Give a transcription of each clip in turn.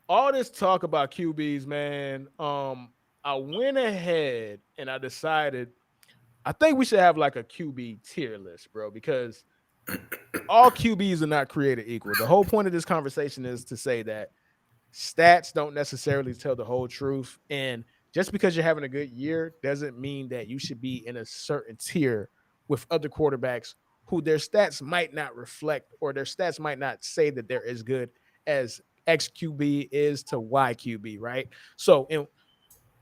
all this talk about QBs, man. I went ahead and I decided I think we should have like a QB tier list, bro, because all QBs are not created equal. The whole point of this conversation is to say that stats don't necessarily tell the whole truth. And just because you're having a good year doesn't mean that you should be in a certain tier with other quarterbacks who their stats might not reflect or their stats might not say that they're as good as XQB is to YQB, right? So, and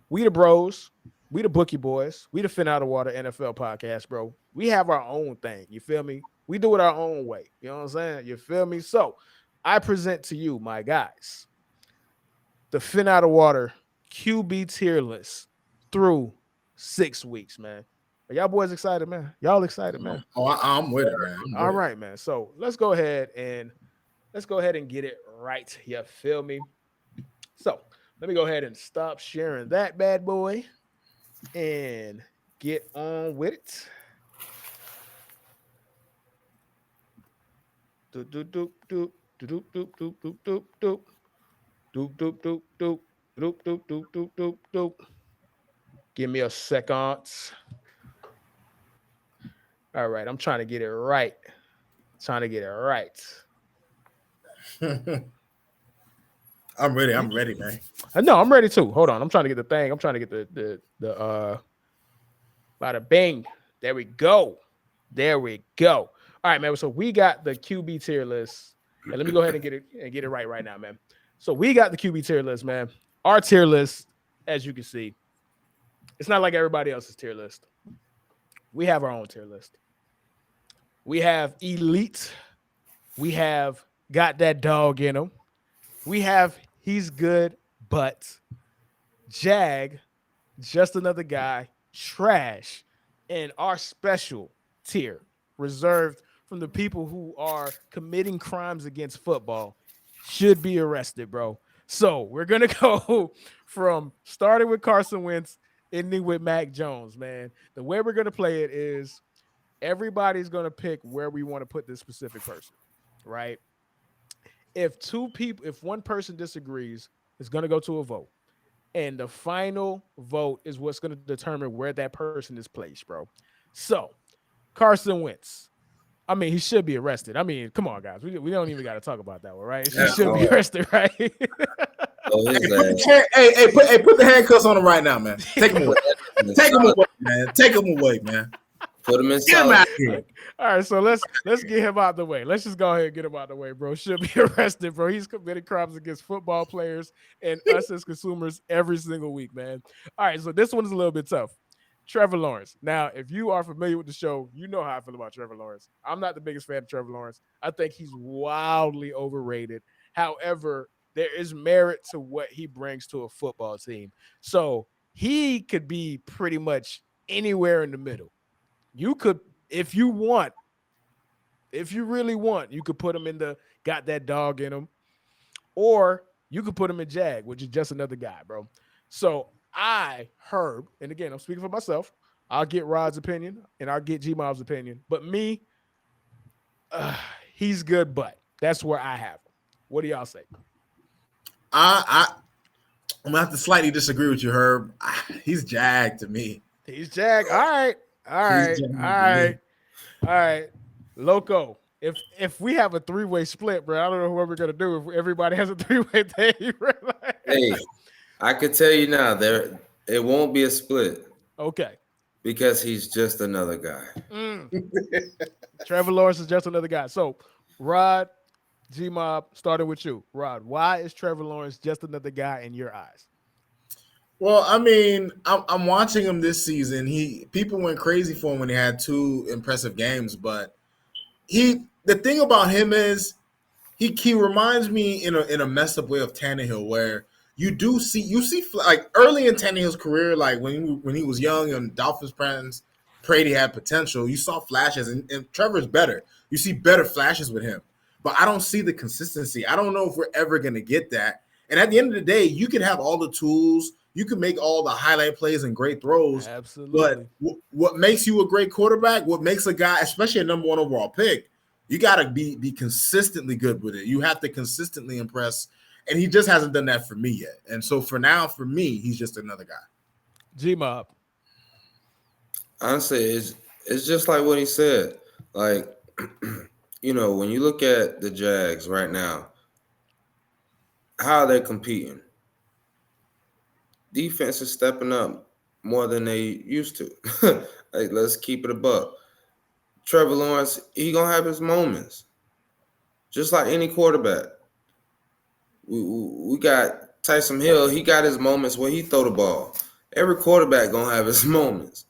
we the bros, we the bookie boys, we the Fin Out of Water NFL podcast, bro. We have our own thing. You feel me? We do it our own way. You know what I'm saying? You feel me? So I present to you, my guys, the Fin Out of Water QB tier list through 6 weeks, man. Are y'all boys excited, man? Y'all excited, man? I'm with it, man. I'm All with it. right, man. So let's go ahead and get it right. You feel me? So let me go ahead and stop sharing that bad boy and get on with it. Doop doop doop doop doop doop doop doop doop doop doop doop doop doop doop doop doop doop doop doop. Give me a second. All right, I'm trying to get it right. Trying to get it right. I'm ready. I'm ready, man. No, I'm ready too. Hold on, I'm trying to get the thing. I'm trying to get the bada bing. There we go. There we go. All right, man. So we got the QB tier list. And let me go ahead and get it right now, man. So we got the QB tier list, man. Our tier list, as you can see, it's not like everybody else's tier list. We have our own tier list. We have elite. We have got that dog in him. We have he's good, but Jag, just another guy, trash, and our special tier reserved from the people who are committing crimes against football should be arrested, bro. So we're gonna go from starting with Carson Wentz, ending with Mac Jones, man. The way we're gonna play it is everybody's gonna pick where we want to put this specific person, right? If one person disagrees, it's gonna go to a vote. And the final vote is what's gonna determine where that person is placed, bro. So Carson Wentz. I mean, he should be arrested. I mean, come on, guys. We don't even got to talk about that one, right? He should be arrested, right? Oh, his ass. Put the handcuffs on him right now, man. Take him away. Take him away, man. Take him away, man. Put him in Get him out solid. of here. All right, so let's get him out the way. Let's just go ahead and get him out the way, bro. Should be arrested, bro. He's committed crimes against football players and us as consumers every single week, man. All right, so this one is a little bit tough. Trevor Lawrence. Now, if you are familiar with the show, you know how I feel about Trevor Lawrence. I'm not the biggest fan of Trevor Lawrence. I think he's wildly overrated. However, there is merit to what he brings to a football team. So he could be pretty much anywhere in the middle. You could, if you want, if you really want, you could put him in the got that dog in him, or you could put him in Jag, which is just another guy, bro. So Herb, and again, I'm speaking for myself. I'll get Rod's opinion and I'll get GMOB's opinion. But me, he's good, but that's where I have him. What do y'all say? I'm gonna have to slightly disagree with you, Herb. He's Jag to me. He's Jag. All right. Loco. If we have a three-way split, bro, I don't know what we're gonna do if everybody has a three-way thing. Hey, I could tell you now, it won't be a split. Okay. Because he's just another guy. Trevor Lawrence is just another guy. So, Rod, GMOB, starting with you. Rod, why is Trevor Lawrence just another guy in your eyes? Well, I mean, I'm watching him this season. People went crazy for him when he had two impressive games, but the thing about him is he reminds me in a messed up way of Tannehill, where you see like early in Tannehill's career, like when he was young and Dolphins fans prayed he had potential, you saw flashes, and Trevor's better. You see better flashes with him, but I don't see the consistency. I don't know if we're ever going to get that. And at the end of the day, you can have all the tools, you can make all the highlight plays and great throws. Absolutely. But what makes you a great quarterback, what makes a guy, especially a number one overall pick, you got to be consistently good with it. You have to consistently impress. And he just hasn't done that for me yet. And so for now, for me, he's just another guy. GMOB. Honestly, it's just like what he said. Like, when you look at the Jags right now, how are they competing? Defense is stepping up more than they used to. Like, let's keep it a buck. Trevor Lawrence, he gonna have his moments, just like any quarterback. We got Tyson Hill. He got his moments where he throw the ball. Every quarterback gonna have his moments,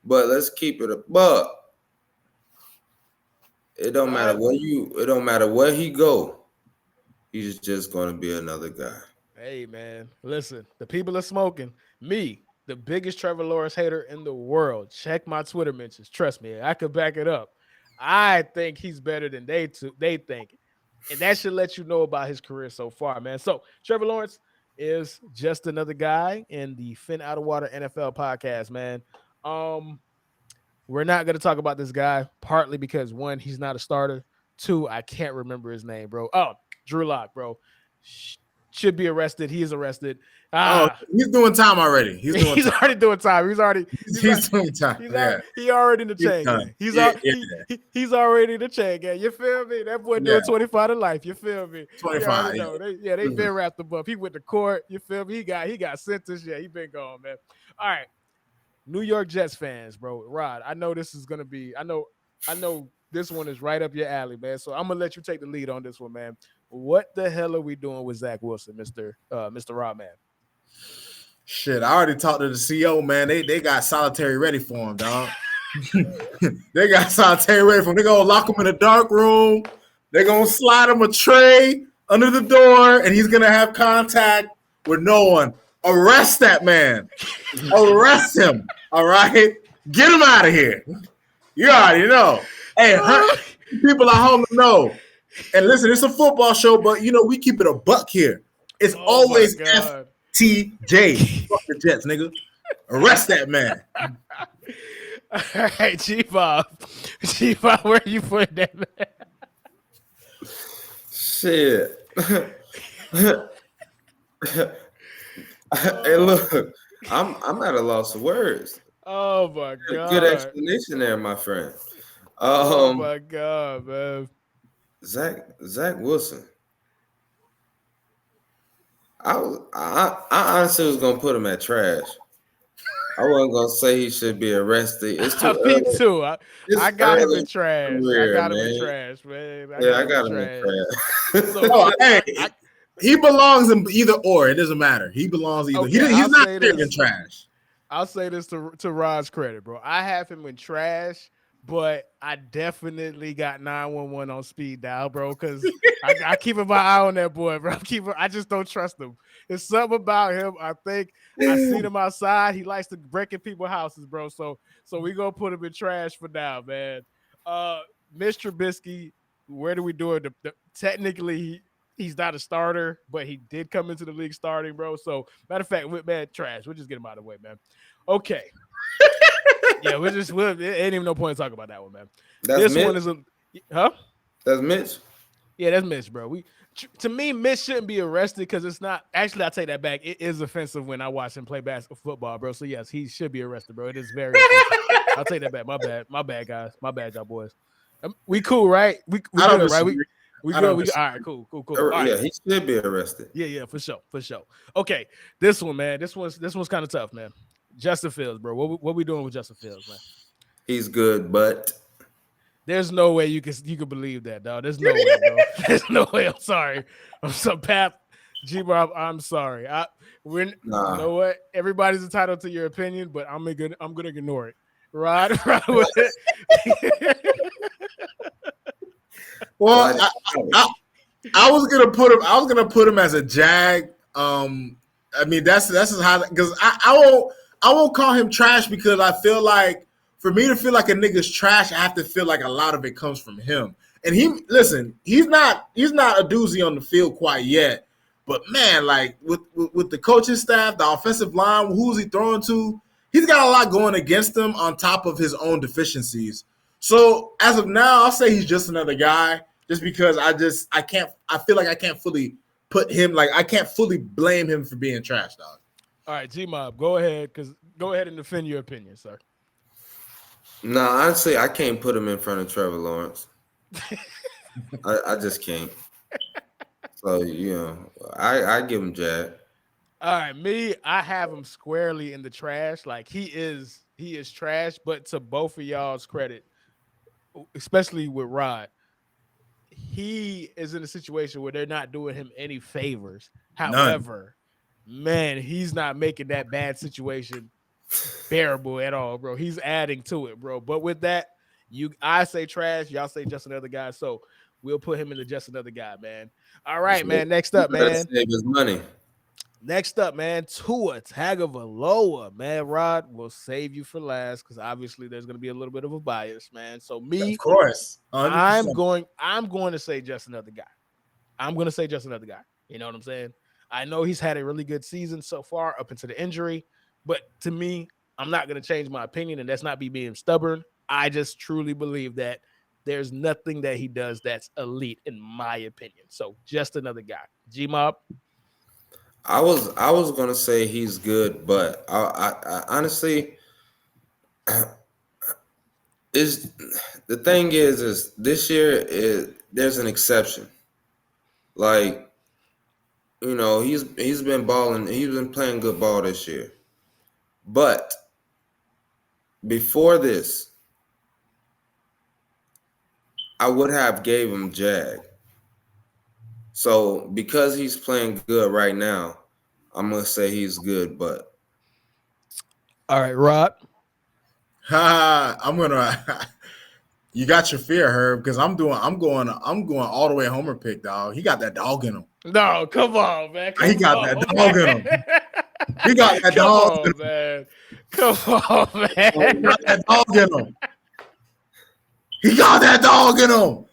but let's keep it a buck. It don't matter where he go. He's just gonna be another guy. Hey man, listen, the people are smoking. Me, the biggest Trevor Lawrence hater in the world. Check my Twitter mentions. Trust me, I could back it up. I think he's better than they think. And that should let you know about his career so far, man. So Trevor Lawrence is just another guy in the Phin Outta NFL podcast, man. We're not going to talk about this guy, partly because, one, he's not a starter. Two, I can't remember his name, bro. Oh, Drew Lock, bro. Should be arrested. He is arrested. He's doing time already. He's already doing time. He's doing time. He already in the chain gang. He's already in the chain gang. You feel me? That boy doing 25 to life. You feel me? 25. They been wrapped him up. He went to court. You feel me? He got sentenced. Yeah, he been gone, man. All right. New York Jets fans, bro. Rod, I know this is gonna be. I know this one is right up your alley, man. So I'm gonna let you take the lead on this one, man. What the hell are we doing with Zach Wilson, Mr. RodMan? Shit, I already talked to the CEO, man. They got solitary ready for him, dog. They got solitary ready for him. They're gonna lock him in a dark room. They're gonna slide him a tray under the door, and he's gonna have contact with no one. Arrest that man. Arrest him. All right. Get him out of here. You already know. Hey, people at home know. And listen, it's a football show, but we keep it a buck here. It's always FTJ. Fuck the Jets, nigga. Arrest that man. All right, G-Bob, where you put that man? Shit. Hey, look, I'm at a loss of words. Oh my god! Good explanation there, my friend. Oh my god, man! Zach Wilson. I honestly was gonna put him at trash. I wasn't gonna say he should be arrested. It's too Me too. I got him in trash. Career, I got him in trash, man. I got him in trash. So, he belongs in either or. It doesn't matter. He belongs either. Okay, he's not in trash. I'll say this to Rod's credit, bro. I have him in trash, but I definitely got 911 on speed dial, bro, because I keep my eye on that boy, bro. I just don't trust him. There's something about him. I think I seen him outside. He likes to break in people's houses, bro. So we gonna put him in trash for now, man. Mr. Trubisky, where do we do it? Technically, he's not a starter, but he did come into the league starting, bro. So, matter of fact, man, trash. We'll just get him out of the way, man. Okay. Yeah, it ain't even no point in talking about that one, man. That's Mitch? One is That's Mitch? Yeah, that's Mitch, bro. To me, Mitch shouldn't be arrested because it's not. Actually, I'll take that back. It is offensive when I watch him play football, bro. So, yes, he should be arrested, bro. It is very offensive. I'll take that back. My bad, guys. My bad, y'all boys. We cool, right? We good, right? We good. All right, cool. All right. Yeah, he should be arrested. Yeah, for sure. Okay, this one, man. This one's kind of tough, man. Justin Fields, bro. What we doing with Justin Fields, man? He's good, but there's no way you can believe that, dog. There's no way, bro. There's no way. I'm sorry. I'm so Pat G-Bob. I'm sorry. You know what? Everybody's entitled to your opinion, but I'm gonna ignore it. Rod. Well, I was gonna put him. I was gonna put him as a Jag. I mean, that's how, because I won't call him trash, because I feel like for me to feel like a nigga's trash, I have to feel like a lot of it comes from him. And he's not a doozy on the field quite yet. But man, like with the coaching staff, the offensive line, who's he throwing to? He's got a lot going against him on top of his own deficiencies. So as of now, I'll say he's just another guy, just because I feel like I can't fully put him like I can't fully blame him for being trash, dog. All right, GMOB, go ahead and defend your opinion, sir. No, honestly, I can't put him in front of Trevor Lawrence. I just can't. So I give him Jag. All right, me, I have him squarely in the trash. Like he is trash. But to both of y'all's credit, especially with Rod, he is in a situation where they're not doing him any favors. However, man, he's not making that bad situation bearable at all, bro. He's adding to it, bro. But with that, I say trash, y'all say just another guy. So we'll put him in the just another guy, man. All right, man. Next up, man. Save his money. Next up, man, Tua Tagovailoa, man. Rod will save you for last because obviously there's going to be a little bit of a bias, man. So of course, 100%. I'm going to say just another guy. I'm going to say just another guy. You know what I'm saying? I know he's had a really good season so far up into the injury, but to me, I'm not going to change my opinion, and that's not me being stubborn. I just truly believe that there's nothing that he does that's elite, in my opinion. So just another guy. GMOB. I was gonna say he's good, but I honestly is the thing is this year there's an exception. Like he's been balling, he's been playing good ball this year, but before this, I would have gave him Jag. So because he's playing good right now, I'm gonna say he's good. But all right, Rod. I'm gonna. You got your fear, Herb, because I'm going all the way Homer pick, dog. He got that dog in him. No, come on, man. He got that dog in him. He got that dog in him, man. Come on, man. He got that dog in him. He got that dog in him.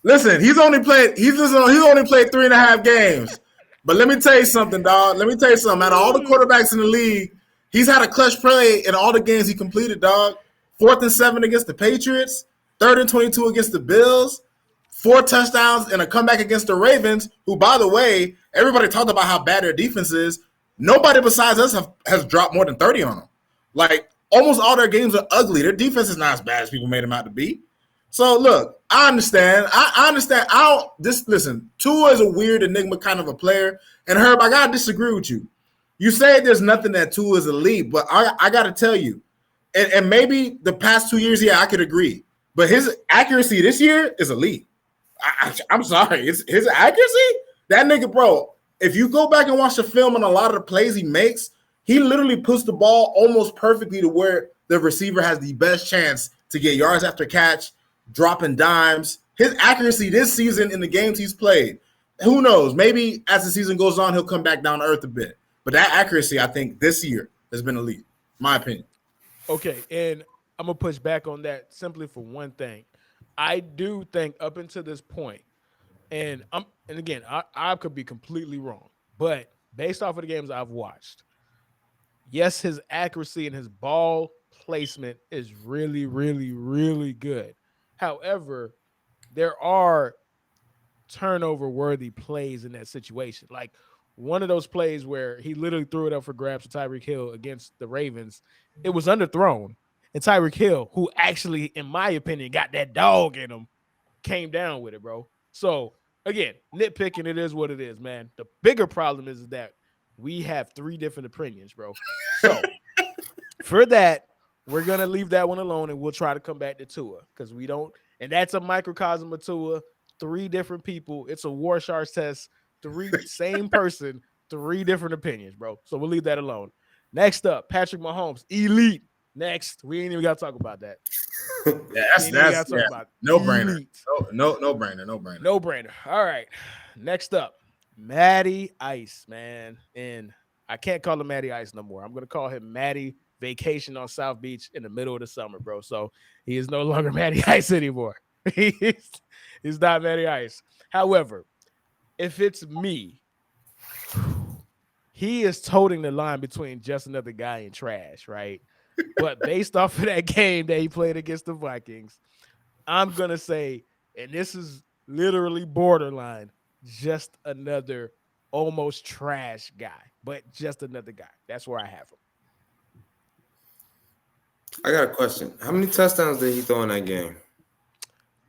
Listen, he's only played 3.5 games. But let me tell you something, dog. Let me tell you something. Out of all the quarterbacks in the league, he's had a clutch play in all the games he completed, dog. 4th and 7 against the Patriots, 3rd and 22 against the Bills, 4 touchdowns and a comeback against the Ravens, who, by the way, everybody talked about how bad their defense is. Nobody besides us has dropped more than 30 on them. Like, almost all their games are ugly. Their defense is not as bad as people made them out to be. So, look, I understand. I understand. Listen, Tua is a weird enigma kind of a player. And, Herb, I got to disagree with you. You say there's nothing that Tua is elite, but I got to tell you, and maybe the past 2 years, yeah, I could agree. But his accuracy this year is elite. I'm sorry. His accuracy? That nigga, bro, if you go back and watch the film on a lot of the plays he makes, he literally puts the ball almost perfectly to where the receiver has the best chance to get yards after catch, dropping dimes. His accuracy this season in the games he's played, who knows? Maybe as the season goes on, he'll come back down to earth a bit. But that accuracy, I think, this year has been elite, my opinion. Okay, and I'm going to push back on that simply for one thing. I do think up until this point, and again, I could be completely wrong, but based off of the games I've watched, yes, his accuracy and his ball placement is really, really, really good. However, there are turnover-worthy plays in that situation. Like one of those plays where he literally threw it up for grabs to Tyreek Hill against the Ravens, it was underthrown. And Tyreek Hill, who actually, in my opinion, got that dog in him, came down with it, bro. So, again, nitpicking, it is what it is, man. The bigger problem is that we have 3 different opinions, bro. So, for that, we're going to leave that one alone, and we'll try to come back to Tua because we don't – and that's a microcosm of Tua. 3 different people. It's a Warshar's test. 3 same person, 3 different opinions, bro. So, we'll leave that alone. Next up, Patrick Mahomes, elite. Next, we ain't even got to talk about that. Yeah, that's no brainer. No brainer. All right. Next up, Matty Ice, man. And I can't call him Matty Ice no more. I'm going to call him Matty Vacation on South Beach in the middle of the summer, bro. So he is no longer Matty Ice anymore. He's not Matty Ice. However, if it's me, he is toting the line between just another guy and trash, right? But based off of that game that he played against the Vikings, I'm going to say, and this is literally borderline, just another almost trash guy, but just another guy. That's where I have him. I got a question. How many touchdowns did he throw in that game?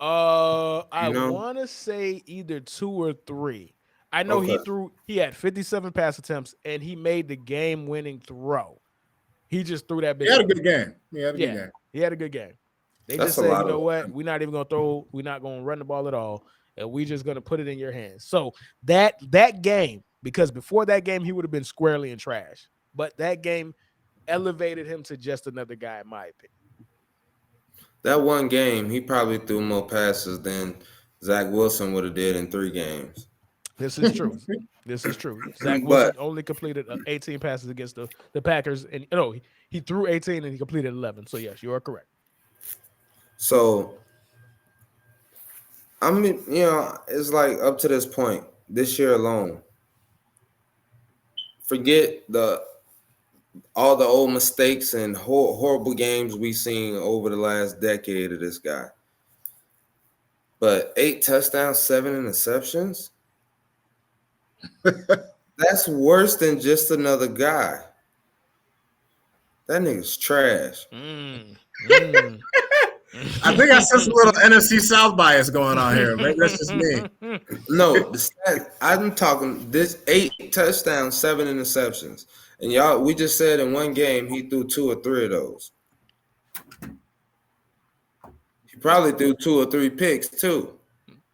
I You know? want to say either 2 or 3. I know Okay. he had 57 pass attempts and he made the game winning throw. He just threw that bitch. He had a up. good game. He had a good Yeah, game. he had a good game. They That's just a said, lot you know of what? We're not even gonna throw. We're not gonna run the ball at all, and we're just gonna put it in your hands. So that game, because before that game he would have been squarely in trash, but that game elevated him to just another guy, in my opinion. that one game. He probably threw more passes than Zach Wilson would have did in 3 games. This is true. This is true. Zach Wilson But only completed 18 passes against the Packers, and no, he threw 18 and he completed 11. So yes, you are correct. so I mean, it's like up to this point, this year alone. Forget all the old mistakes and horrible games we've seen over the last decade of this guy. But 8 touchdowns, 7 interceptions. That's worse than just another guy. That nigga's trash. I think I sense a little NFC South bias going on here. Maybe that's just me. No, the stat, I'm talking this 8 touchdowns, 7 interceptions. And y'all, we just said in one game he threw 2 or 3 of those. He probably threw 2 or 3 picks too.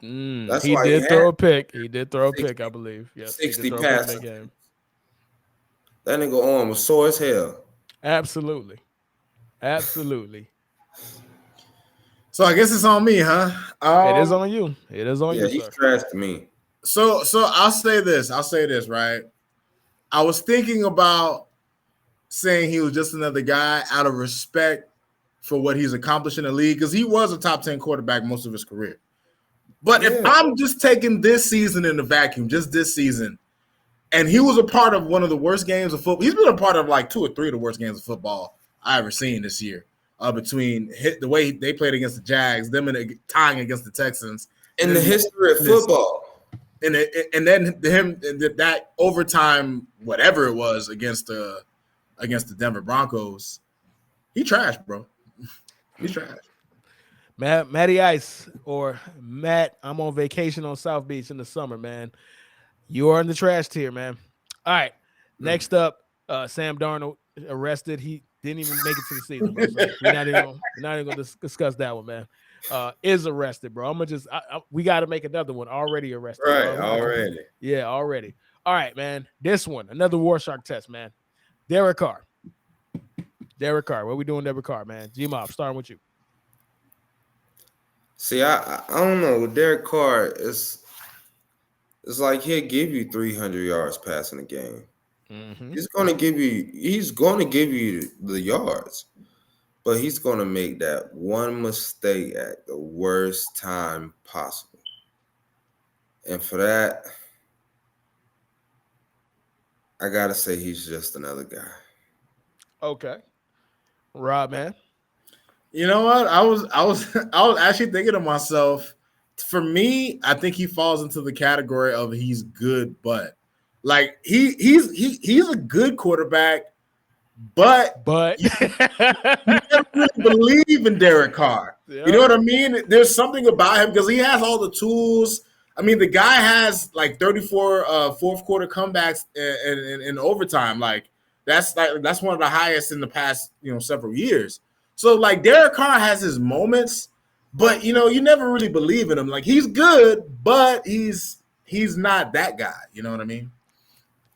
That's He why did he throw had a pick. He did throw a 60 pick, I believe. Yes, 60 he did throw a pick in passes. that game. That nigga arm was sore as hell. Absolutely. So I guess it's on me, huh? It is on you. It is on Yeah, you, he's sir. trash to me. So I'll say this. Right? I was thinking about saying he was just another guy out of respect for what he's accomplished in the league, because he was a top 10 quarterback most of his career. But if I'm just taking this season in the vacuum, just this season, and he was a part of one of the worst games of football. He's been a part of like 2 or 3 of the worst games of football I ever seen this year. Between the way they played against the Jags, them tying against the Texans, in the history of football, and then that overtime, whatever it was against the Denver Broncos, he trashed, bro. He's trash. Matty Ice or Matt, I'm on vacation on South Beach in the summer, man. You are in the trash tier, man. All right. Next up, Sam Darnold arrested. He didn't even make it to the season, bro. So we're not even gonna discuss that one, man. Is arrested, bro. I'm gonna just we got to make another one. Already arrested, right? bro. Already, yeah, already. All right, man. This one, another Warshark test, man. Derek Carr. What we doing, Derek Carr, man? GMOB, starting with you. See, I don't know. With Derek Carr, it's like he'll give you 300 yards passing the game. Mm-hmm. He's gonna give you the yards, but he's gonna make that one mistake at the worst time possible. And for that, I gotta say he's just another guy. Okay, RodMan. You know what? I was actually thinking to myself. For me, I think he falls into the category of he's good, but like he's a good quarterback, but you never really believe in Derek Carr. Yep. You know what I mean? There's something about him because he has all the tools. I mean, the guy has like 34 fourth quarter comebacks in overtime. Like that's one of the highest in the past several years. So like Derek Carr has his moments. But you never really believe in him. Like he's good, but he's not that guy. You know what I mean?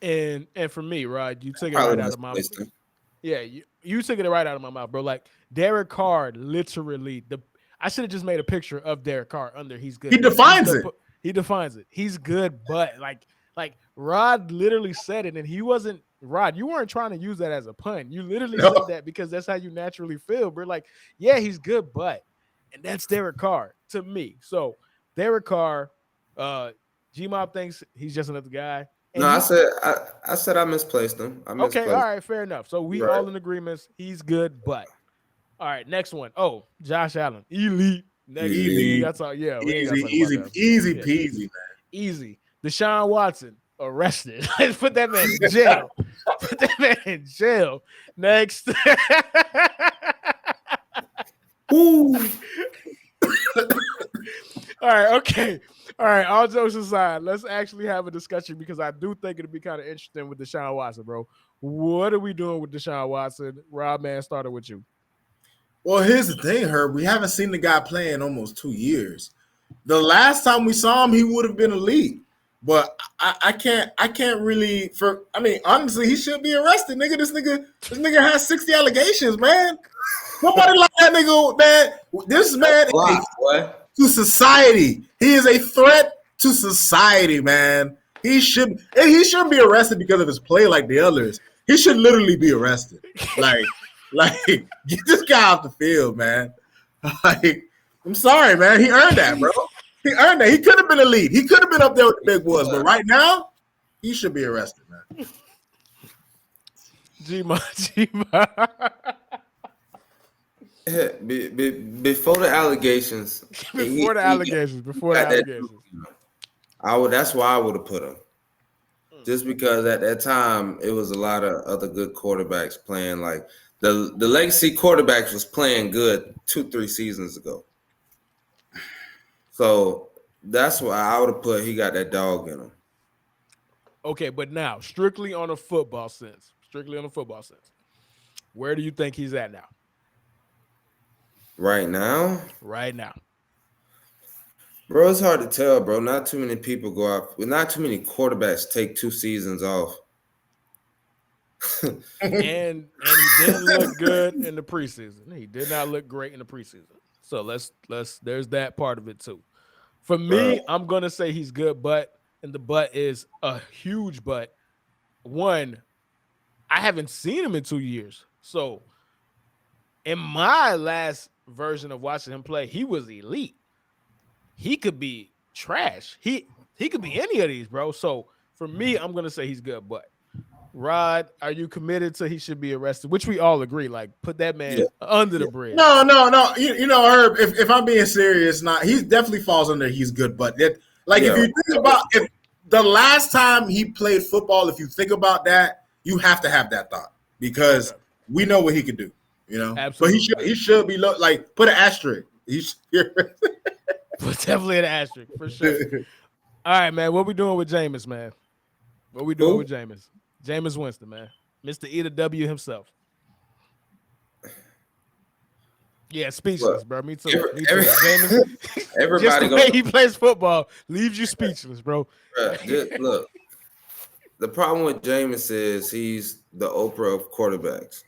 And for me, Rod, you took it right out of my mouth. Yeah, you took it right out of my mouth, bro. Like Derek Carr, literally, I should have just made a picture of Derek Carr under he's good. He defines it. He defines it. He's good, but like Rod literally said it, and he wasn't. Rod, you weren't trying to use that as a pun. You literally said that because that's how you naturally feel, bro. Like, yeah, he's good, but. And that's Derek Carr to me. So Derek Carr, GMOB thinks he's just another guy. And no, I said I misplaced him. Okay, all right, fair enough. So we all in agreement. He's good, but all right, next one. Oh, Josh Allen, elite. Easy. That's all. Yeah, easy peasy, man. Easy. Deshaun Watson, arrested. Let's put that man in jail. Put that man in jail. Next. Ooh. All right, okay. All right, all jokes aside, let's actually have a discussion because I do think it'll be kind of interesting with Deshaun Watson, bro. What are we doing with Deshaun Watson? RodMan, started with you. Well, here's the thing, Herb. We haven't seen the guy play in almost 2 years. The last time we saw him, he would have been elite. But I can't really. Honestly, he should be arrested, nigga. This nigga has 60 allegations, man. Nobody like that nigga, man. This man is to society. He is a threat to society, man. He shouldn't be arrested because of his play like the others. He should literally be arrested. Like get this guy off the field, man. Like, I'm sorry, man. He earned that, bro. He earned that. He could have been elite. He could have been up there with the big boys, but right now, he should be arrested, man. G-Ma. Before the allegations. Before the allegations. That's why I would have put him. Just because at that time it was a lot of other good quarterbacks playing. Like the legacy quarterbacks was playing good 2-3 seasons ago. So that's why I would have put he got that dog in him. Okay, but now strictly on a football sense, where do you think he's at now? Right now, bro, it's hard to tell, bro. Not too many people go out. Not too many quarterbacks take 2 seasons off. and he didn't look good in the preseason. He did not look great in the preseason. So let's there's that part of it too. For me, I'm gonna say he's good, and the but is a huge but. One, I haven't seen him in 2 years. So in my last version of watching him play, he was elite. He could be trash. He could be any of these, bro. So for me, I'm gonna say he's good, but Rod, are you committed to he should be arrested? Which we all agree. Like, put that man under the bridge. No. You know, Herb, if I'm being serious, he definitely falls under he's good, but if you think about if the last time he played football, if you think about that, you have to have that thought because we know what he could do. You know, absolutely. But he should be put an asterisk. Put definitely an asterisk for sure. All right, man. What we doing with Jameis, man? What we doing with Jameis? Jameis Winston, man. Mr. E to W himself. Yeah, speechless, bro. Me too. Jameis, everybody just the way he plays football leaves you speechless, bro. Look, the problem with Jameis is he's the Oprah of quarterbacks.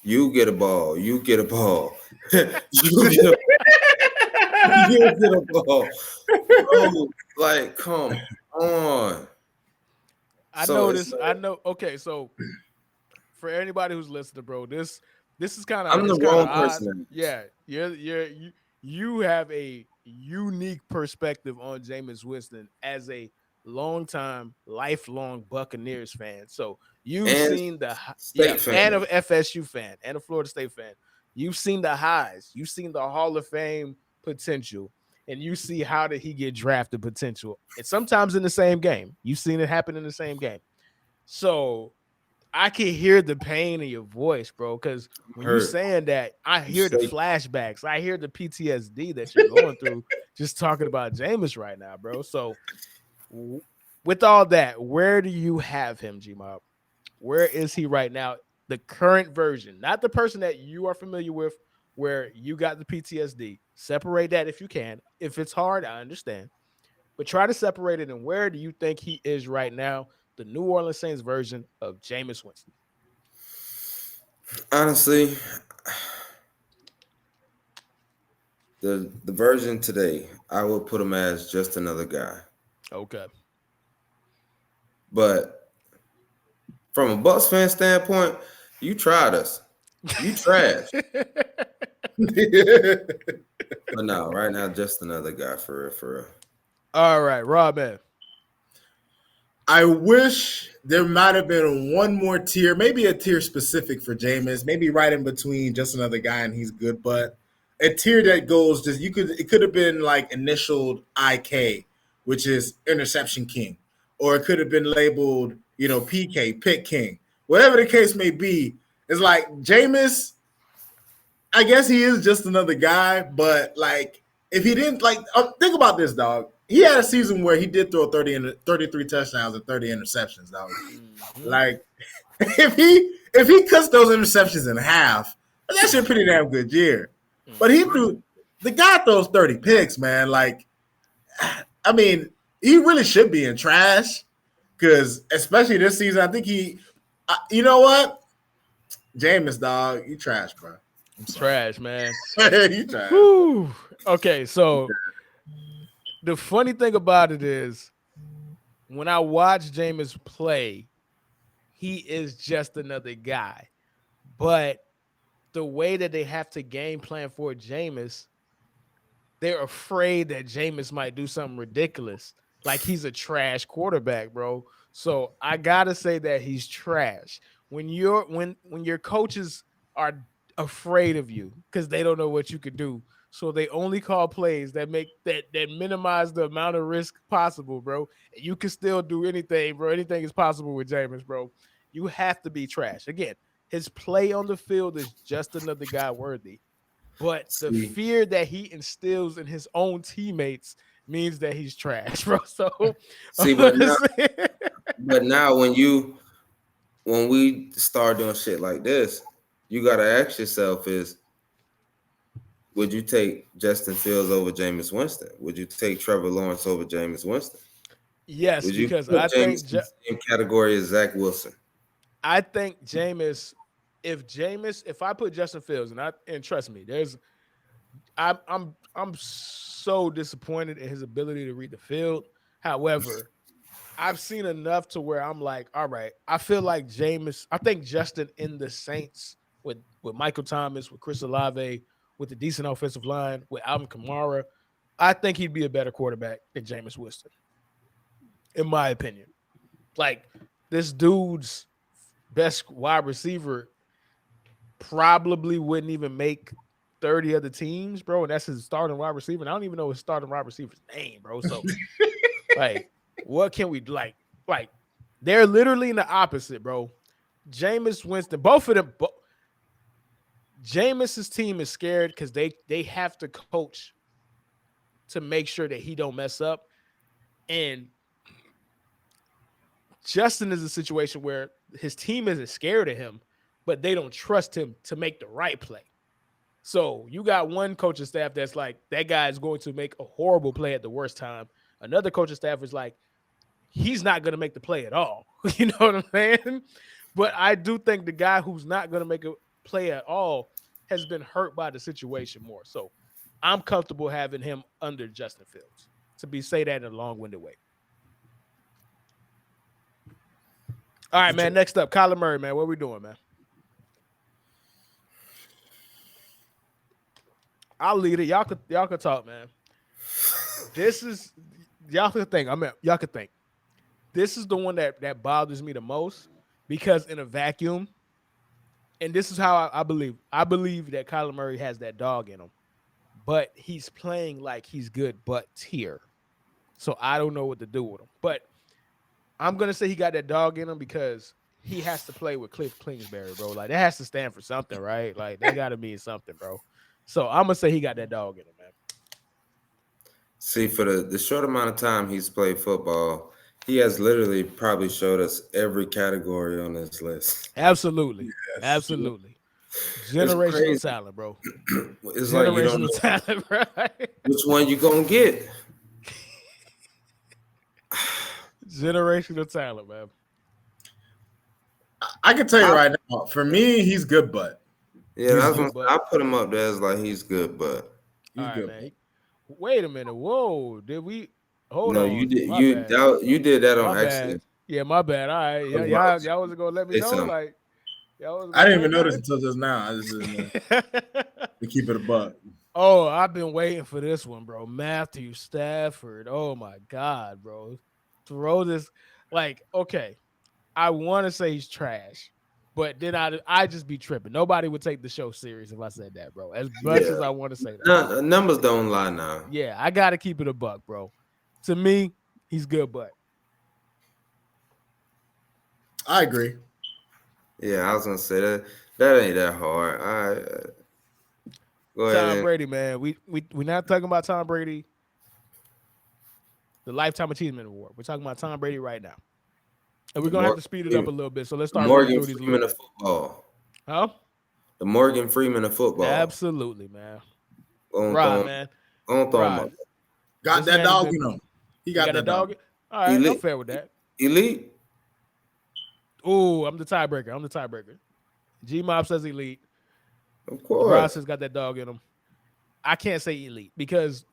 You get a ball. You get a ball. You get a ball. Bro, like, come on. I know. Okay, so for anybody who's listening, bro, this is kind of. I'm the wrong person. Yeah, you have a unique perspective on Jameis Winston as a lifelong Buccaneers fan. So you've seen the and an FSU fan and a Florida State fan. You've seen the highs. You've seen the Hall of Fame potential. And you see how did he get drafted potential. And sometimes in the same game. You've seen it happen in the same game. So I can hear the pain in your voice, bro, because when you're saying that, I hear the flashbacks. I hear the PTSD that you're going through just talking about Jameis right now, bro. So with all that, where do you have him, GMOB? Where is he right now? The current version, not the person that you are familiar with, where you got the PTSD. Separate that if you can. If it's hard, I understand. But try to separate it. And where do you think he is right now? The New Orleans Saints version of Jameis Winston. Honestly, the version today, I would put him as just another guy. Okay. But from a Bucs fan standpoint, you tried us. You trash. But no, right now, just another guy for real. All right, RodMan. I wish there might have been one more tier, maybe a tier specific for Jameis, maybe right in between just another guy and he's good, but a tier that goes it could have been like initialed IK, which is interception king, or it could have been labeled, PK, Pick King, whatever the case may be. It's like Jameis, I guess he is just another guy, but like if he didn't think about this, dog. He had a season where he did throw 33 touchdowns and 30 interceptions, dog. Mm-hmm. Like if he cuts those interceptions in half, that's actually a pretty damn good year. But the guy throws 30 picks, man. Like, I mean, he really should be in trash because especially this season, I think you know what? Jameis, dog, you trash, bro. Trash, man. You trash. Whew. Okay, so the funny thing about it is when I watch Jameis play, he is just another guy. But the way that they have to game plan for Jameis, they're afraid that Jameis might do something ridiculous. Like he's a trash quarterback, bro. So I gotta say that he's trash. When your coaches are afraid of you because they don't know what you could do, so they only call plays that minimize the amount of risk possible, bro. You can still do anything, bro. Anything is possible with Jameis, bro. You have to be trash. Again, his play on the field is just another guy worthy. But the fear that he instills in his own teammates means that he's trash, bro. So but now when we start doing shit like this, you gotta ask yourself would you take Justin Fields over Jameis Winston? Would you take Trevor Lawrence over Jameis Winston? Yes, would you because put I think in the same category as Zach Wilson. I think Jameis, if I put Justin Fields and trust me, I'm so disappointed in his ability to read the field. However, I've seen enough to where I'm like, all right, I feel like Jameis, I think Justin in the Saints with Michael Thomas, with Chris Olave, with a decent offensive line, with Alvin Kamara, I think he'd be a better quarterback than Jameis Winston, in my opinion. Like, this dude's best wide receiver probably wouldn't even make 30 other teams, bro, and that's his starting wide receiver. And I don't even know his starting wide receiver's name, bro. So, like, what can we do? Like, they're literally in the opposite, bro. Jameis Winston, both of them. Jameis's team is scared because they have to coach to make sure that he don't mess up. And Justin is a situation where his team isn't scared of him, but they don't trust him to make the right play. So you got one coaching staff that's like, that guy is going to make a horrible play at the worst time. Another coaching staff is like, he's not going to make the play at all. You know what I'm saying? But I do think the guy who's not going to make a play at all has been hurt by the situation more. So I'm comfortable having him under Justin Fields, say that in a long-winded way. All right, man. Next up, Kyler Murray, man. What we doing, man? I'll lead it. Y'all could talk, man. This is y'all could think. Y'all could think. This is the one that bothers me the most because in a vacuum, and this is how I believe. I believe that Kyler Murray has that dog in him, but he's playing like he's good, but tier. So I don't know what to do with him. But I'm gonna say he got that dog in him because he has to play with Cliff Kingsbury, bro. Like that has to stand for something, right? Like that got to mean something, bro. So I'm gonna say he got that dog in him, man. See, for the short amount of time he's played football, he has literally probably showed us every category on this list. Absolutely, yes. Absolutely. Generational talent, bro. It's like you don't know talent, right? Which one you gonna get? Generational talent, man. I can tell you right now, for me, he's good, but yeah, I put him up there as like he's good, but he's right, good. Man. Wait a minute. Whoa, did we? Hold on. No, you did. You did that on accident. Yeah, my bad. All right, y'all wasn't gonna let me know. Like, I didn't even notice until just now. I just didn't to keep it a buck. Oh, I've been waiting for this one, bro. Matthew Stafford. Oh my God, bro. Throw this. Like, okay, I want to say he's trash, but then I just be tripping. Nobody would take the show serious if I said that, bro. As much as I want to say that. No, numbers don't lie now. Yeah, I got to keep it a buck, bro. To me, he's good, but I agree. Yeah, I was gonna say that ain't that hard. All right, go ahead. Tom And Brady, man. We're not talking about Tom Brady, the Lifetime Achievement Award. We're talking about Tom Brady right now. And we're the gonna have to Morgan speed it up a Freeman, little bit. So let's the start running Morgan through these a little Freeman of bit. football, Huh? the Morgan Freeman of football. Absolutely, man. Gonna Rod, throw him, man. gonna throw him Rod. up. Got This that man has dog been. in him. He You got got that that dog. dog? All right, I'm Elite, fair with that. elite. Ooh, I'm the tiebreaker. GMOB says elite. Of Rod course, says got that dog in him. I can't say elite because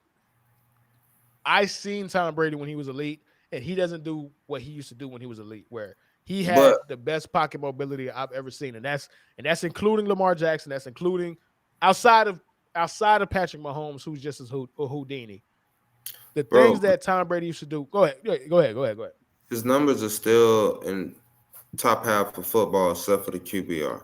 I seen Tom Brady when he was elite, and he doesn't do what he used to do when he was elite, where he but had the best pocket mobility I've ever seen, and that's including Lamar Jackson. That's including outside of Patrick Mahomes, who's just as a Houdini. The bro, things that Tom Brady used to do. Go ahead. his numbers are still in top half of football except for the QBR.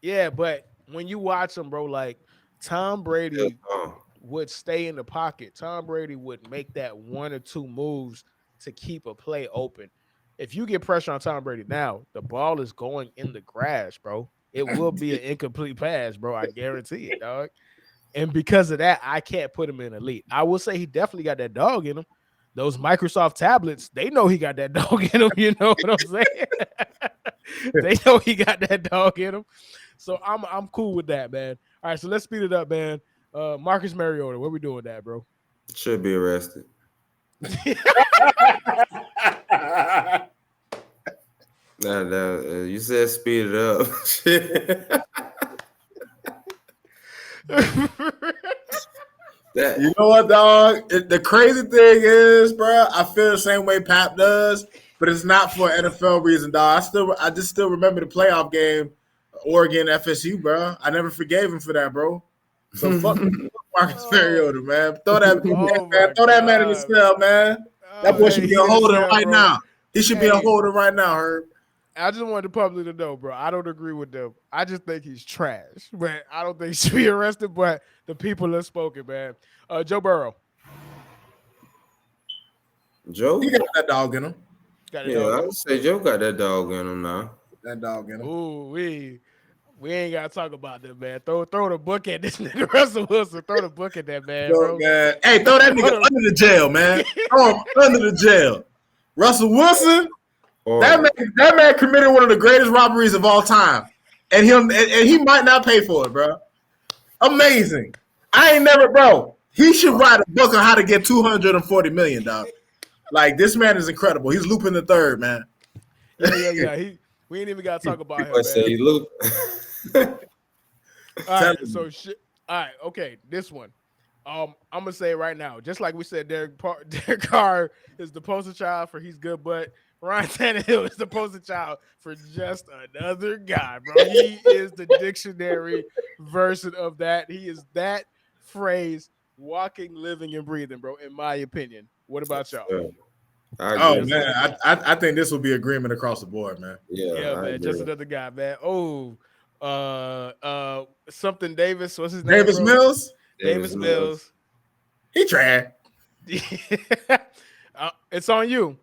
Yeah, but when you watch him, bro, like Tom Still Brady strong. would stay in the pocket. Tom Brady would make that one or two moves to keep a play open. If you get pressure on Tom Brady now, the ball is going in the grass, bro. It will be an incomplete pass, bro. I guarantee it, dog. And because of that, I can't put him in elite. I will say he definitely got that dog in him. Those Microsoft tablets, they know he got that dog in him. You know what I'm saying? They know he got that dog in him. So I'm cool with that, man. All right, so let's speed it up, man. Marcus Mariota, what we doing with that, bro? Should be arrested. You said speed it up. You know what, dog? The crazy thing is, bro, I feel the same way Pap does, but it's not for NFL reason, dog. I just still remember the playoff game, Oregon FSU, bro. I never forgave him for that, bro. So fuck Marcus Mariota, man. Throw that man in the God. cell, man. That boy should be He a in the holder cell, right bro. now. He should be a holder right now, Herb. I just want the public to know, bro. I don't agree with them. I just think he's trash, but I don't think he should be arrested. But the people have spoken, man. Joe Burrow Joe? He got that dog in him. got a Yeah, dog I in him. would say Joe got that dog in him now. That dog in him. Ooh, we ain't gotta talk about that, man. Throw the book at this nigga Russell Wilson. Throw the book at that man, bro. Man. Hey, throw that nigga under the jail, man. Throw him under the jail. Russell Wilson, that man committed one of the greatest robberies of all time, and he might not pay for it, bro. Amazing. I ain't never, bro. He should write a book on how to get $240 million, dog. Like, this man is incredible. He's Lupin the Third, man. Yeah. We ain't even gotta talk about him, man. Say Luke. All right, so shit. All right, okay. This one, I'm gonna say right now, just like we said, Derek Carr is the poster child for he's good, but Ryan Tannehill is the poster child for just another guy, bro. He is the dictionary version of that. He is that phrase, walking, living, and breathing, bro. In my opinion. What about y'all? Man, I think this will be agreement across the board, man. Yeah, man. Just another guy, man. Oh, something Davis. What's his name? Davis bro? Mills. Davis Mills. He tried. It's on you.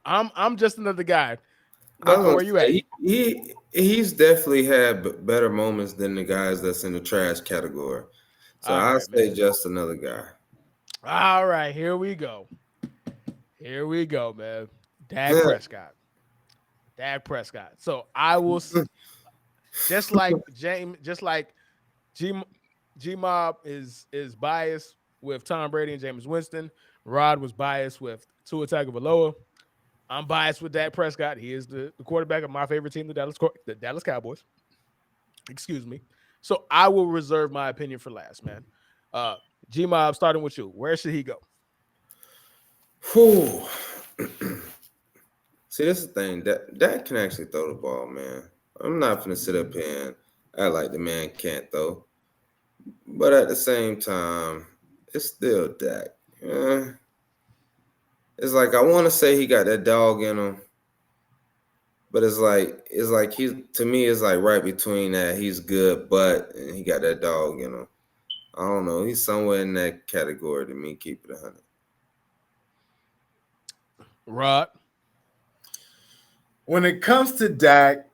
I'm just another guy. Where you at? He's definitely had better moments than the guys that's in the trash category. So I'll say just another guy. All right, here we go. Here we go, man. Dak Prescott. So I will just like G-Mob is biased with Tom Brady and Jameis Winston. Rod was biased with Tua Tagovailoa. I'm biased with Dak Prescott. He is the quarterback of my favorite team, the Dallas Cowboys. Excuse me. So I will reserve my opinion for last, man. G-Mob, starting with you. Where should he go? Whew. See, this is the thing. Dak can actually throw the ball, man. I'm not going to sit up here and act like the man can't throw. But at the same time, it's still Dak. It's like I want to say he got that dog in him. But it's like to me, it's like right between that. He's good, but and he got that dog in him. I don't know. He's somewhere in that category to me. Keep it 100. Rod. When it comes to Dak,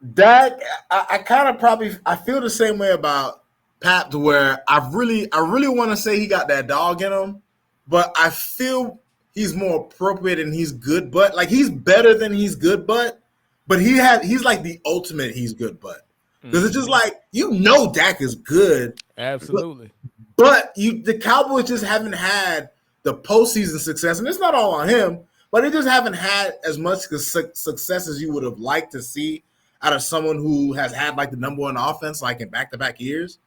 I kind of probably I feel the same way about Pap, to where I really want to say he got that dog in him, but I feel he's more appropriate and he's good, but he's better than he's good, but he's like the ultimate he's good, because it's just like Dak is good, but Absolutely. the Cowboys just haven't had the postseason success, and it's not all on him, but they just haven't had as much success as you would have liked to see out of someone who has had like the number one offense like in back-to-back years.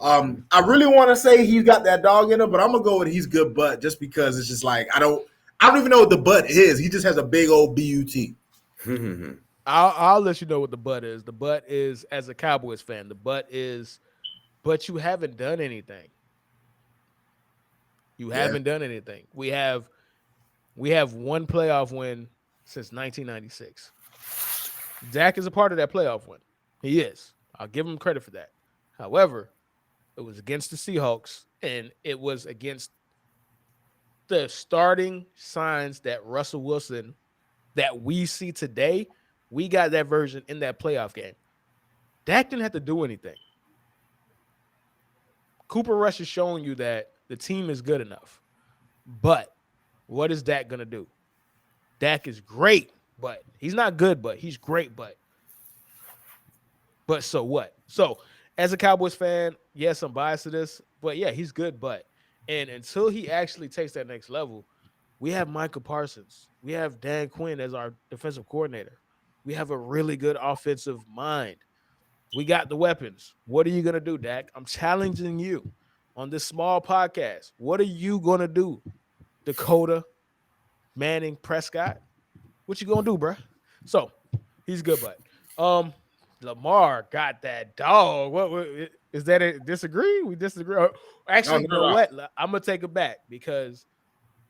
I really want to say he's got that dog in him, but I'm gonna go with he's good butt just because it's just like I don't even know what the butt is. He just has a big old butt. I'll let you know what the butt is. The butt is, as a Cowboys fan, the butt is, but you haven't done anything. You Yeah. haven't done anything. We have one playoff win since 1996. Dak is a part of that playoff win. He is. I'll give him credit for that. However, it was against the Seahawks, and it was against the starting signs that Russell Wilson that we see today. We got that version in that playoff game. Dak didn't have to do anything. Cooper Rush is showing you that the team is good enough. But what is Dak going to do? Dak is great, but he's not good, but he's great, but so what? So as a Cowboys fan, yes, I'm biased to this, but yeah, he's good, but and until he actually takes that next level, we have Michael Parsons. We have Dan Quinn as our defensive coordinator. We have a really good offensive mind. We got the weapons. What are you going to do, Dak? I'm challenging you on this small podcast. What are you going to do, Dakota, Manning, Prescott? What you going to do, bro? So he's good, but Lamar got that dog. What is that? A disagree? We disagree. Actually, you know what? I'm going to take it back because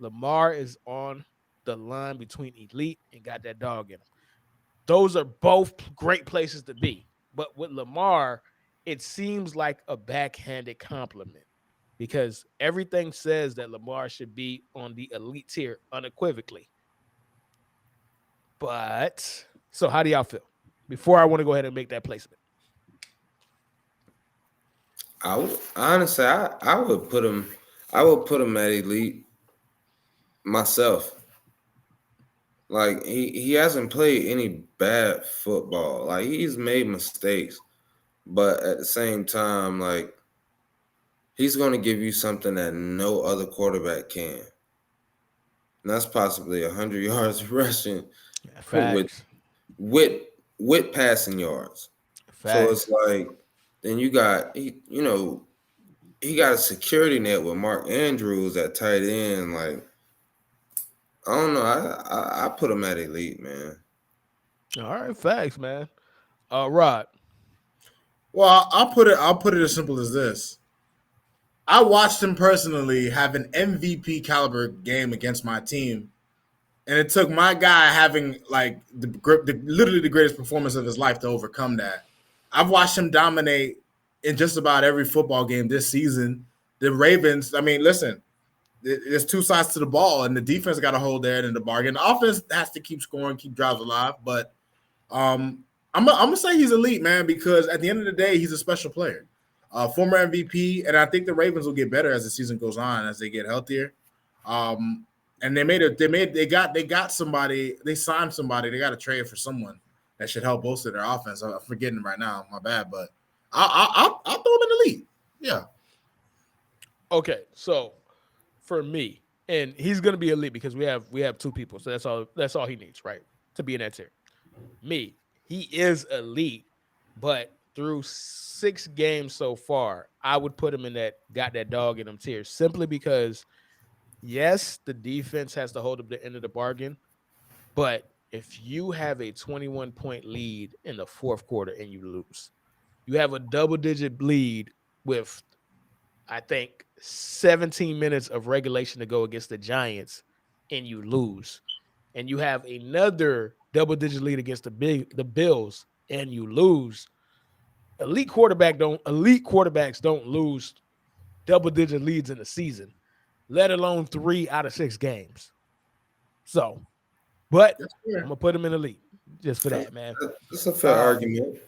Lamar is on the line between elite and got that dog in him. Those are both great places to be. But with Lamar, it seems like a backhanded compliment because everything says that Lamar should be on the elite tier unequivocally. But so how do y'all feel? Before I want to go ahead and make that placement. I would honestly, I would put him. I would put him at elite myself. Like he hasn't played any bad football. Like he's made mistakes, but at the same time, like he's going to give you something that no other quarterback can. And that's possibly 100 yards rushing Facts. with passing yards. Facts. So it's like, then you got he got a security net with Mark Andrews at tight end. Like I don't know, I put him at elite, man. All right, facts, man. Rod. Well, I'll put it as simple as this. I watched him personally have an MVP caliber game against my team, and it took my guy having like literally the greatest performance of his life to overcome that. I've watched him dominate in just about every football game this season. The Ravens, I mean, listen, there's two sides to the ball, and the defense got to hold their end in the bargain. The offense has to keep scoring, keep drives alive, but I'm gonna say he's elite, man, because at the end of the day, he's a special player. Former MVP, and I think the Ravens will get better as the season goes on, as they get healthier. And they got somebody, they signed somebody, they got a trade for someone that should help bolster their offense. I'm forgetting them right now, my bad, but I'll throw him in the league. Yeah. Okay, so for me, and he's gonna be elite because we have two people, so that's all he needs, right, to be in that tier. Me, he is elite, but through 6 games so far, I would put him in that got that dog in him tier simply because, yes, the defense has to hold up the end of the bargain, but if you have a 21-point lead in the fourth quarter and you lose, you have a double-digit lead with, I think, 17 minutes of regulation to go against the Giants, and you lose, and you have another double-digit lead against the Bills, and you lose. Elite quarterbacks don't lose double-digit leads in the season, let alone 3 out of 6 games. So, but I'm gonna put him in elite. just for that, man. That's a fair argument.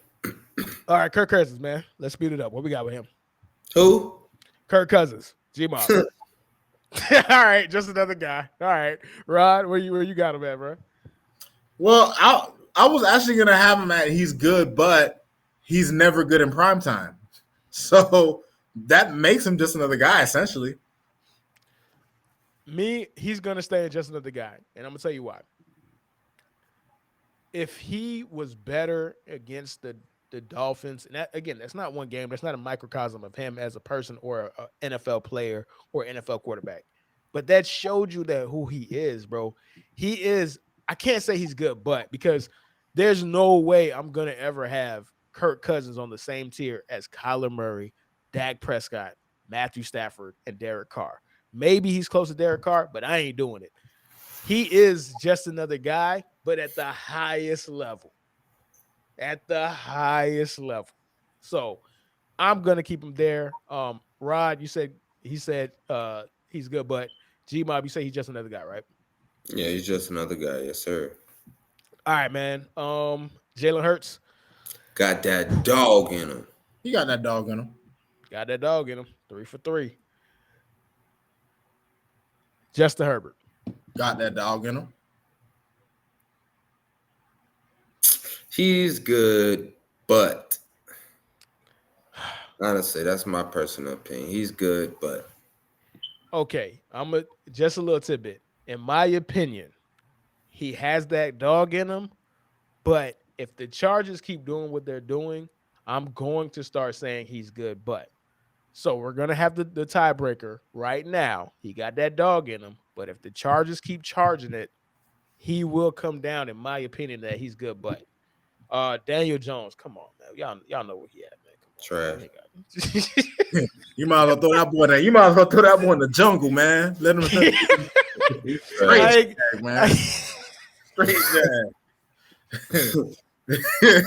All right, Kirk Cousins, man. Let's speed it up. What we got with him? Who? Kirk Cousins, GMOB. All right, just another guy. All right, Rod, where you got him at, bro? Well, I was actually gonna have him at he's good, but he's never good in prime time. So that makes him just another guy, essentially. Me, he's gonna stay just another guy, and I'm gonna tell you why. If he was better against the Dolphins, and that, again, that's not one game. That's not a microcosm of him as a person or an NFL player or NFL quarterback. But that showed you that who he is, bro. He is. I can't say he's good, but because there's no way I'm gonna ever have Kirk Cousins on the same tier as Kyler Murray, Dak Prescott, Matthew Stafford, and Derek Carr. Maybe he's close to Derek Carr, but I ain't doing it. He is just another guy, but at the highest level. At the highest level. So I'm gonna keep him there. Rod, he said he's good, but GMOB, you say he's just another guy, right? Yeah, he's just another guy. Yes, sir. All right, man. Jalen Hurts. Got that dog in him. He got that dog in him. Got that dog in him. 3 for 3. Justin Herbert. Got that dog in him. He's good, but honestly, that's my personal opinion. He's good, but okay, just a little tidbit. In my opinion, he has that dog in him, but if the Chargers keep doing what they're doing, I'm going to start saying he's good, but. So we're going to have the tiebreaker right now. He got that dog in him, but if the Chargers keep charging it, he will come down, in my opinion, that he's good, but. Daniel Jones, come on, man. Y'all know where he at, man. Come on, trash. You might as well throw that boy there. You might as well throw that boy in the jungle, man. Let him straight jag, man. Straight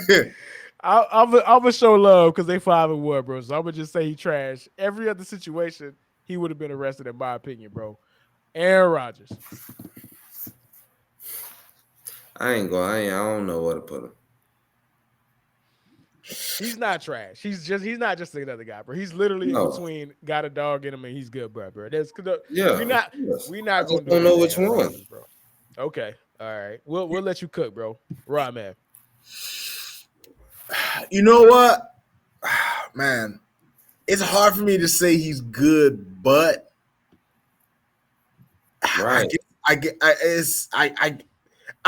jag. I'm gonna show love because they 5-1, bro. So I'm gonna just say he trash. Every other situation, he would have been arrested, in my opinion, bro. Aaron Rodgers. I don't know where to put him. He's not trash. He's not just another guy, bro. He's literally in between got a dog in him and he's good, bro. That's yeah. We're not gonna don't know which one, bro. Okay, all right. We'll let you cook, bro. RodMan. You know what, man? It's hard for me to say he's good, but right. I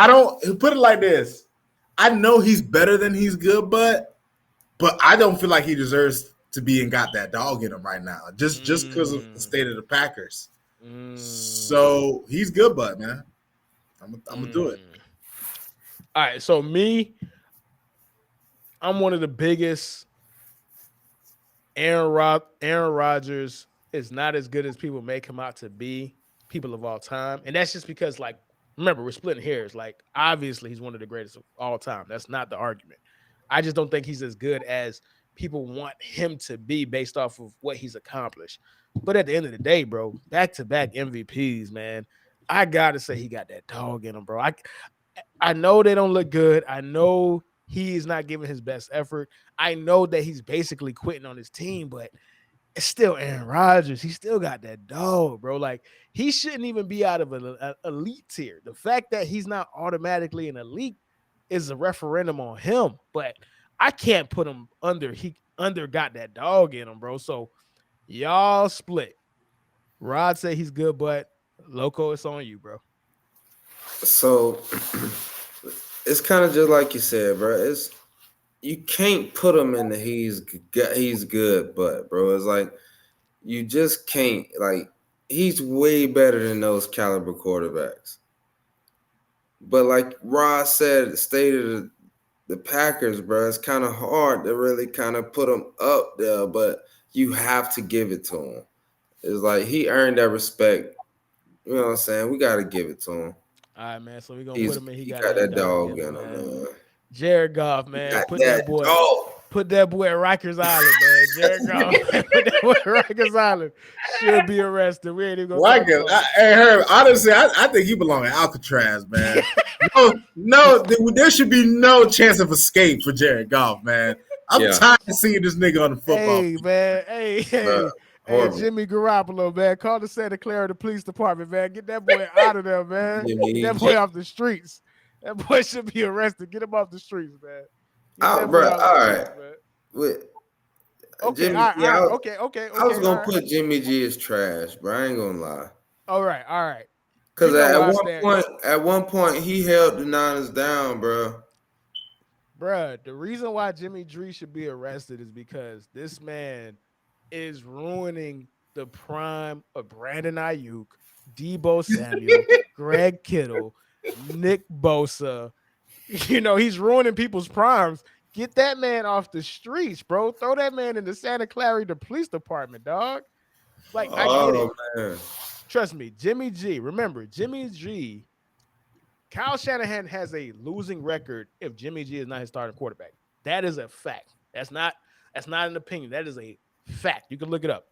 don't put it like this. I know he's better than he's good, but I don't feel like he deserves to be and got that dog in him right now. Just because of the state of the Packers. So he's good, but man, I'm gonna do it. All right, so I'm one of the biggest. Aaron Rodgers is not as good as people make him out to be, people of all time, and that's just because, like, remember, we're splitting hairs. Like, obviously, he's one of the greatest of all time. That's not the argument. I just don't think he's as good as people want him to be based off of what he's accomplished. But at the end of the day, bro, back-to-back MVPs, man, I got to say he got that dog in him, bro. I know they don't look good. I know he's not giving his best effort. I know that he's basically quitting on his team, but it's still Aaron Rodgers. He still got that dog, bro. Like, he shouldn't even be out of an elite tier. The fact that he's not automatically an elite is a referendum on him, but I can't put him under. He got that dog in him, bro. So y'all split. Rod said he's good, but Loco, it's on you, bro. So it's kind of just like you said, bro. You can't put him in the he's good, but bro, it's like you just can't. Like, he's way better than those caliber quarterbacks. But like Rod said, the state of the Packers, bro, it's kind of hard to really kind of put him up there, but you have to give it to him. It's like he earned that respect. You know what I'm saying? We got to give it to him. All right, man. So we're going to put him in. He got that dog in him, man. Jared Goff, man. Put that boy at Rikers Island, man. Jared Goff, put that boy at Rikers Island. Should be arrested. We ain't even going to Hey, Herb, honestly, I think he belongs in Alcatraz, man. no, there should be no chance of escape for Jared Goff, man. I'm Yeah, tired of seeing this nigga on the football. Hey, man. Hey, bro, hey. Hey, horrible. Jimmy Garoppolo, man. Call the Santa Clara the police department, man. Get that boy out of there, man. Get Jimmy that G. boy off the streets. That boy should be arrested. Get him off the streets, man. Get Oh, that boy bro, off all the right. streets, man. With Okay, Jimmy G, all right. Okay, okay, I was okay, all gonna right. put Jimmy G as trash, bro. I ain't gonna lie. All right, all right. You Cause know where I stand. at one point, he held the Niners down, bro. Bruh, the reason why Jimmy G should be arrested is because this man is ruining the prime of Brandon Ayuk, Debo Samuel, Greg Kittle, Nick Bosa. You know, he's ruining people's primes. Get that man off the streets, bro. Throw that man in the Santa Clara the police department, dog. Like, I get it. Oh man, Trust me, Jimmy G. Remember, Jimmy G. Kyle Shanahan has a losing record if Jimmy G is not his starting quarterback. That is a fact. That's not an opinion. That is a fact. You can look it up.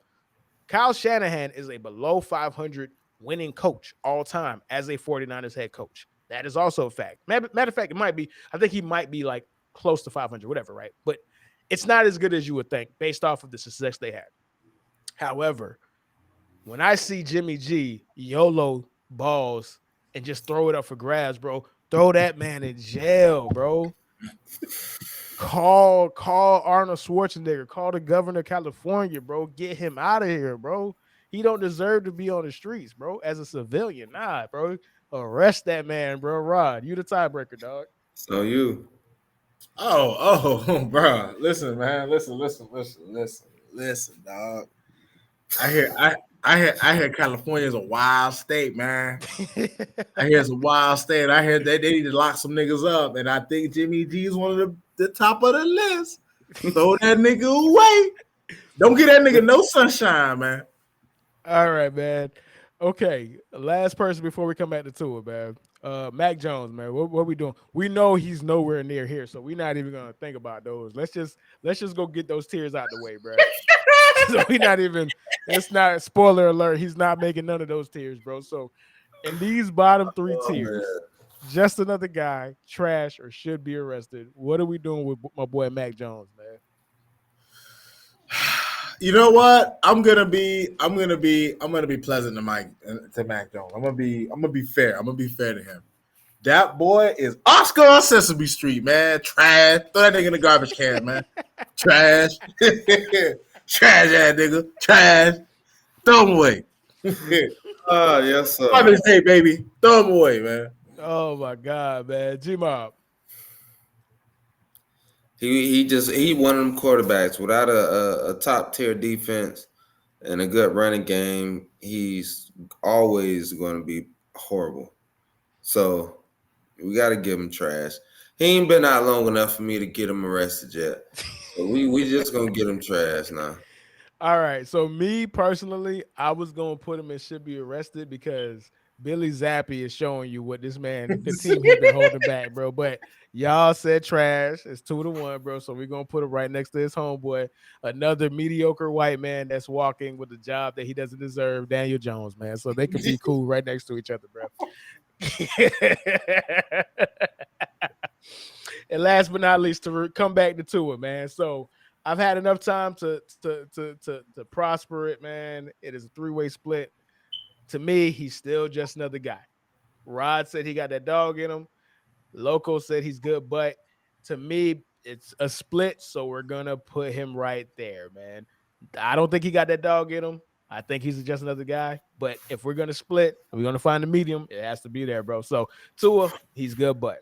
Kyle Shanahan is a below 500 winning coach all time as a 49ers head coach. That is also a fact. Matter of fact, it might be, I think he might be like close to 500, whatever, right? But it's not as good as you would think based off of the success they had. However, when I see Jimmy G YOLO balls and just throw it up for grabs, bro, throw that man in jail, bro. Call Arnold Schwarzenegger, call the governor of California, bro. Get him out of here, bro. He don't deserve to be on the streets, bro. As a civilian, nah, bro. Arrest that man, bro. Rod, you the tiebreaker, dog. so you, Bro. Listen, man. Listen, dog. I hear California is a wild state, man. I hear it's a wild state. I hear they need to lock some niggas up, and I think Jimmy G is one of the top of the list. Throw that nigga away. Don't get that nigga no sunshine, man. All right, man. Okay, last person before we come back to tour, man. Mac Jones, man. What we doing? We know he's nowhere near here, so we're not even gonna think about those. Let's just go get those tears out the way, bro. So we not even. It's not spoiler alert. He's not making none of those tears, bro. So in these bottom three oh man, tiers, just another guy, trash or should be arrested. What are we doing with my boy Mac Jones, man? You know what? I'm gonna be pleasant to Mac Jones. I'm gonna be fair. I'm gonna be fair to him. That boy is Oscar on Sesame Street, man. Trash. Throw that nigga in the garbage can, man. Trash. Trash ass nigga. Trash. Throw him away. oh yes sir. Father's Day, baby. Throw him away, man. Oh my God, man. GMOB. He one of them quarterbacks without a top tier defense and a good running game. He's always going to be horrible. So we got to give him trash. He ain't been out long enough for me to get him arrested yet. So we just gonna get him trash now. All right. So me personally, I was gonna put him in should be arrested because Billy Zappi is showing you what this man, the team he's been holding back, bro. But y'all said trash. It's 2-1, bro. So we're gonna put him right next to his homeboy, another mediocre white man that's walking with a job that he doesn't deserve, Daniel Jones, man. So they could be cool right next to each other, bro. And last but not least, to come back to Tua, man. So I've had enough time to prosper it, man. It is a 3-way split. To me, he's still just another guy. Rod said he got that dog in him. Loco said he's good, but to me, it's a split. So we're gonna put him right there, man. I don't think he got that dog in him. I think he's just another guy. But if we're gonna split, we're gonna find the medium. It has to be there, bro. So Tua, he's good, but